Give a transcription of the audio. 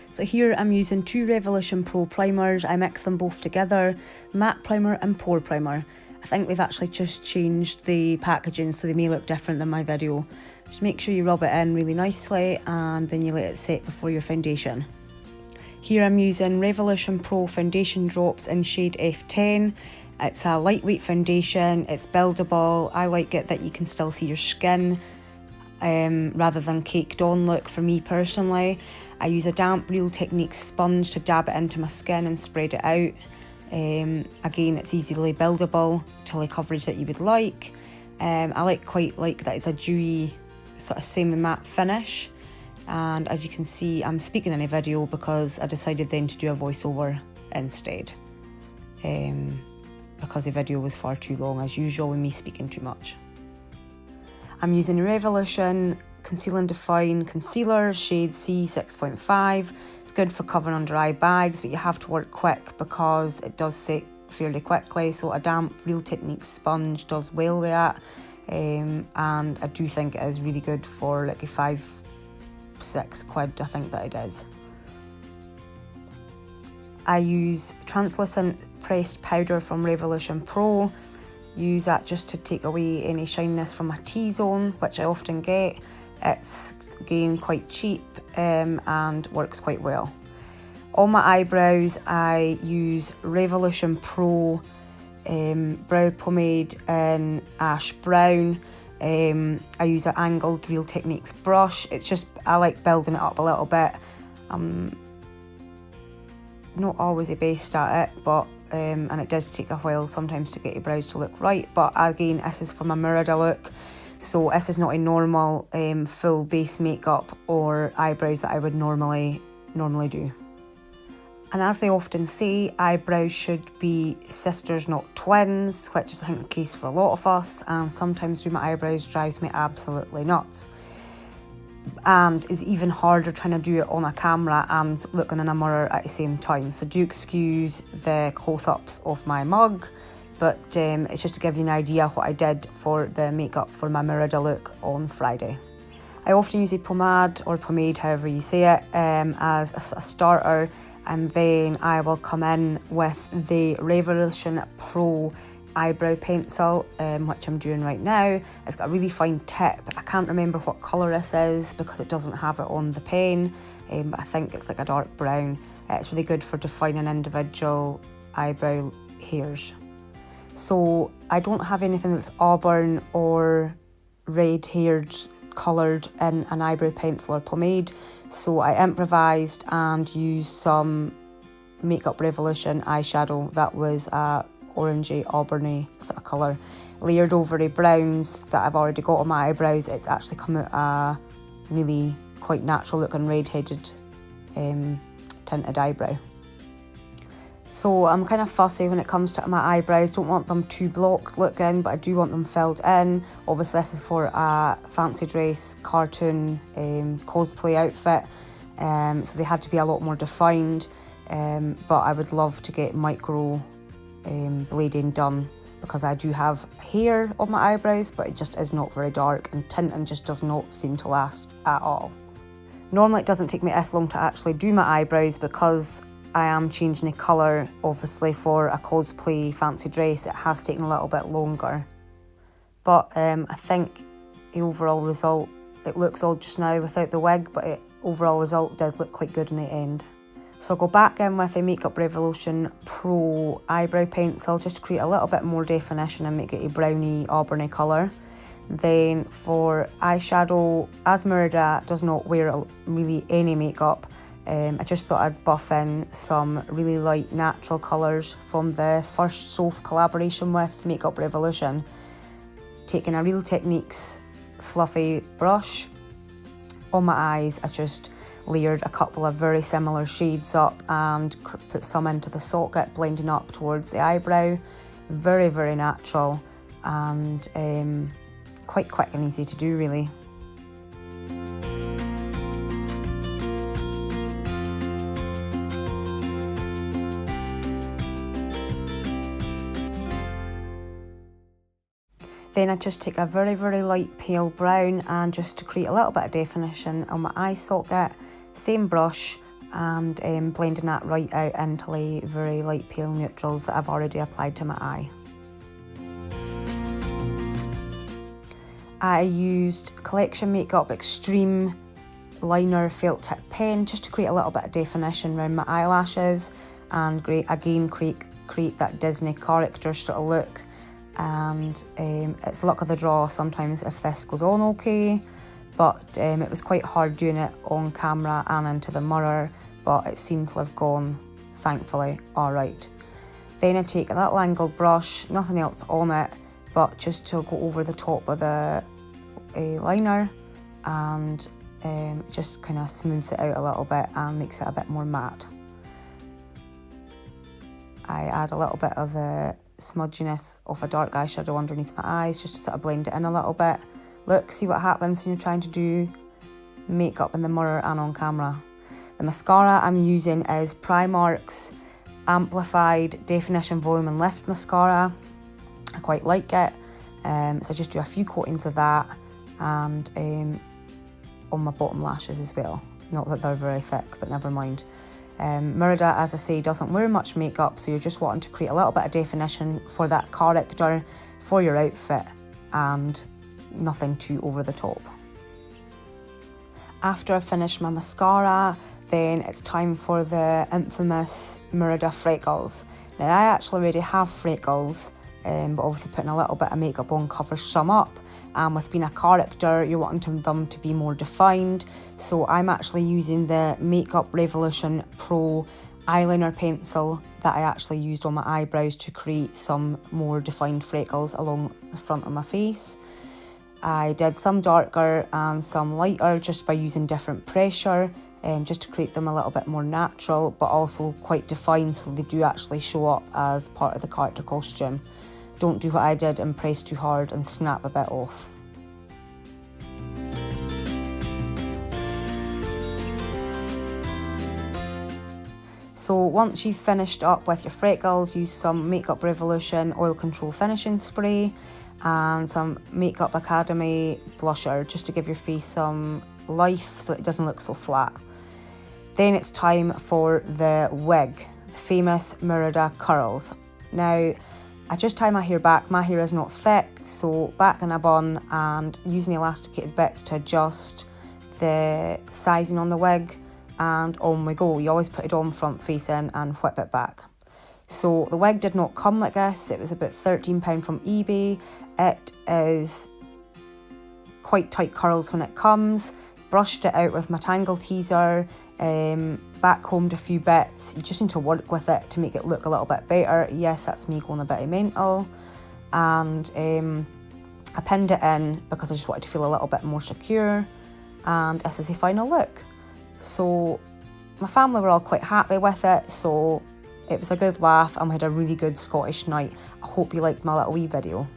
So here I'm using two Revolution Pro primers. I mix them both together, matte primer and pore primer. I think they've actually just changed the packaging so they may look different than my video. Just make sure you rub it in really nicely and then you let it set before your foundation. Here I'm using Revolution Pro foundation drops in shade F10. It's a lightweight foundation, it's buildable. I like it that you can still see your skin rather than caked on look for me personally. I use a damp Real Techniques sponge to dab it into my skin and spread it out. Again, it's easily buildable to the coverage that you would like. I quite like that it's a dewy sort of semi-matte finish. And as you can see, I'm speaking in a video because I decided then to do a voiceover instead. Because the video was far too long as usual with me speaking too much. I'm using Revolution Conceal and Define Concealer, shade C6.5. It's good for covering under eye bags, but you have to work quick because it does set fairly quickly. So a damp Real Techniques sponge does well with that. And I do think it is really good for like a £5-6 I think that it is. I use translucent pressed powder from Revolution Pro. Use that just to take away any shininess from my T-zone, which I often get. It's again quite cheap and works quite well. On my eyebrows, I use Revolution Pro brow pomade in ash brown. I use an angled Real Techniques brush. It's just, I like building it up a little bit. I'm not always the best at it, but and it does take a while sometimes to get your brows to look right. But again, this is for my Merida look, so this is not a normal full base makeup or eyebrows that I would normally do. And as they often say, eyebrows should be sisters, not twins, which is I think the case for a lot of us, and sometimes doing my eyebrows drives me absolutely nuts. And it's even harder trying to do it on a camera and looking in a mirror at the same time. So do excuse the close-ups of my mug, but it's just to give you an idea what I did for the makeup for my Merida look on Friday. I often use a pomade or pomade, however you say it, as a starter, and then I will come in with the Revolution Pro eyebrow pencil, which I'm doing right now. It's got a really fine tip. I can't remember what colour this is because it doesn't have it on the pen, but I think it's like a dark brown. It's really good for defining individual eyebrow hairs. So I don't have anything that's auburn or red-haired coloured in an eyebrow pencil or pomade, so I improvised and used some Makeup Revolution eyeshadow that was a orangey, auburny sort of colour, layered over the browns that I've already got on my eyebrows. It's actually come out a really quite natural looking red-headed tinted eyebrow. So I'm kind of fussy when it comes to my eyebrows. Don't want them too blocked looking, but I do want them filled in. Obviously this is for a fancy dress, cartoon, cosplay outfit, so they had to be a lot more defined, but I would love to get micro blading done because I do have hair on my eyebrows, but it just is not very dark, and tinting just does not seem to last at all. Normally it doesn't take me this long to actually do my eyebrows because I am changing the colour. Obviously for a cosplay fancy dress it has taken a little bit longer, but I think the overall result, it looks odd just now without the wig, but the overall result does look quite good in the end. So I'll go back in with the Makeup Revolution Pro eyebrow pencil just to create a little bit more definition and make it a browny, auburny colour. Then for eyeshadow, as Merida does not wear really any makeup, I just thought I'd buff in some really light natural colours from the first Soph collaboration with Makeup Revolution. Taking a Real Techniques fluffy brush, on my eyes I just layered a couple of very similar shades up and put some into the socket, blending up towards the eyebrow. Very, very natural and quite quick and easy to do really. Then I just take a very, very light pale brown and just to create a little bit of definition on my eye socket, same brush, and blending that right out into the very light pale neutrals that I've already applied to my eye. I used Collection Makeup Extreme liner felt tip pen just to create a little bit of definition around my eyelashes and again create that Disney character sort of look. And it's luck of the draw sometimes if this goes on okay, but it was quite hard doing it on camera and into the mirror, but it seemed to have gone, thankfully, alright. Then I take a little angled brush, nothing else on it, but just to go over the top of the liner, and just kind of smooths it out a little bit and makes it a bit more matte. I add a little bit of the smudginess of a dark eyeshadow underneath my eyes just to sort of blend it in a little bit. Look, see what happens when you're trying to do makeup in the mirror and on camera. The mascara I'm using is Primark's Amplified Definition Volume and Lift Mascara. I quite like it, so I just do a few coatings of that, and on my bottom lashes as well. Not that they're very thick, but never mind. Merida, as I say, doesn't wear much makeup, so you're just wanting to create a little bit of definition for that character, for your outfit, and nothing too over the top. After I finish my mascara, then it's time for the infamous Merida freckles. Now, I actually already have freckles, but obviously putting a little bit of makeup on covers some up, and with being a character you're wanting them to be more defined, so I'm actually using the Makeup Revolution Pro eyeliner pencil that I actually used on my eyebrows to create some more defined freckles along the front of my face. I did some darker and some lighter just by using different pressure, just to create them a little bit more natural, but also quite defined so they do actually show up as part of the character costume. Don't do what I did and press too hard and snap a bit off. So once you've finished up with your freckles, use some Makeup Revolution Oil Control Finishing Spray and some Makeup Academy blusher just to give your face some life so it doesn't look so flat. Then it's time for the wig, the famous Merida curls. Now, I just tie my hair back. My hair is not thick, so back in a bun and using elasticated bits to adjust the sizing on the wig, and on we go. You always put it on front facing and whip it back. So the wig did not come like this. It was about £13 from eBay. It is quite tight curls when it comes. Brushed it out with my Tangle Teaser, backcombed a few bits. You just need to work with it to make it look a little bit better. Yes, that's me going a bit mental. And I pinned it in because I just wanted to feel a little bit more secure. And this is the final look. So my family were all quite happy with it, so it was a good laugh and we had a really good Scottish night. I hope you liked my little wee video.